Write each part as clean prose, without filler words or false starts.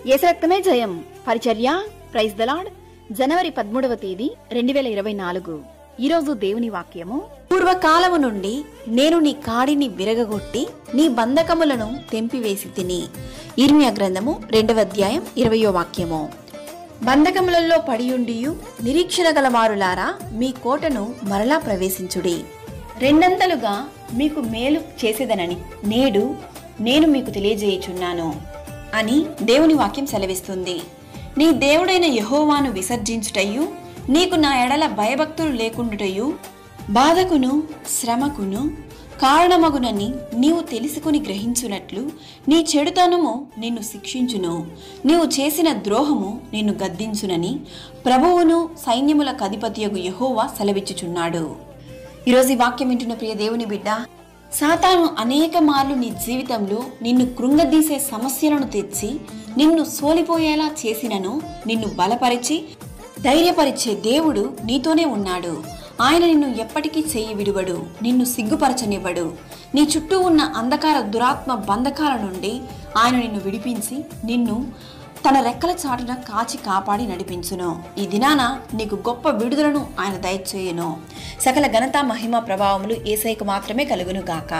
యేసు రక్తమే జయం. పరిచర్య ప్రైజ్ ద లార్డ్. జనవరి 13వ తేదీ 2024. ఈరోజు దేవుని వాక్యము. పూర్వకాలము నుండి నేను నీ కాడిని విరగగొట్టి నీ బంధకములను తెంపివేసి తిని. ఇర్మియా గ్రంథము 2వ అధ్యాయం 20వ వాక్యము. బంధకములలో పడియుండియు నిరీక్షణ గలవారులారా మీ కోటను మరలా ప్రవేశించుడి. రెండంతలుగా మీకు మేలు చేసేదనని నేడు నేను మీకు తెలియజేయుచున్నాను అని దేవుని వాక్యం సెలవిస్తుంది. నీ దేవుడైన యెహోవాను విసర్జించుటయు నీకు నా ఎడల భయభక్తులు లేకుండుటయు బాధకును శ్రమకును కారణమగునని నీవు తెలుసుకుని గ్రహించునట్లు నీ చెడుతనము నిన్ను శిక్షించును, నీవు చేసిన ద్రోహము నిన్ను గద్దించునని ప్రభువును సైన్యముల అధిపతియగు యెహోవా సెలవిచ్చుచున్నాడు. ఈరోజు ఈ వాక్యం వింటున్న ప్రియ దేవుని బిడ్డ, సాతాను అనేక మార్లు నీ జీవితంలో నిన్ను కృంగదీసే సమస్యలను తెచ్చి నిన్ను సోలిపోయేలా చేసినను నిన్ను బలపరిచి ధైర్యపరిచే దేవుడు నీతోనే ఉన్నాడు. ఆయన నిన్ను ఎప్పటికీ చెయ్యి విడువడు, నిన్ను సిగ్గుపరచనివ్వడు. నీ చుట్టూ ఉన్న అంధకార దురాత్మ బంధకాల నుండి ఆయన నిన్ను విడిపించి నిన్ను తన రెక్కల చాటున కాచి కాపాడి నడిపించును. ఈ దినాన నీకు గొప్ప విడుదలను ఆయన దయచేయును. సకల ఘనత మహిమ ప్రభావములు యేసయ్యకు మాత్రమే కలుగును గాక.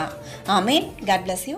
ఆమేన్. God bless you.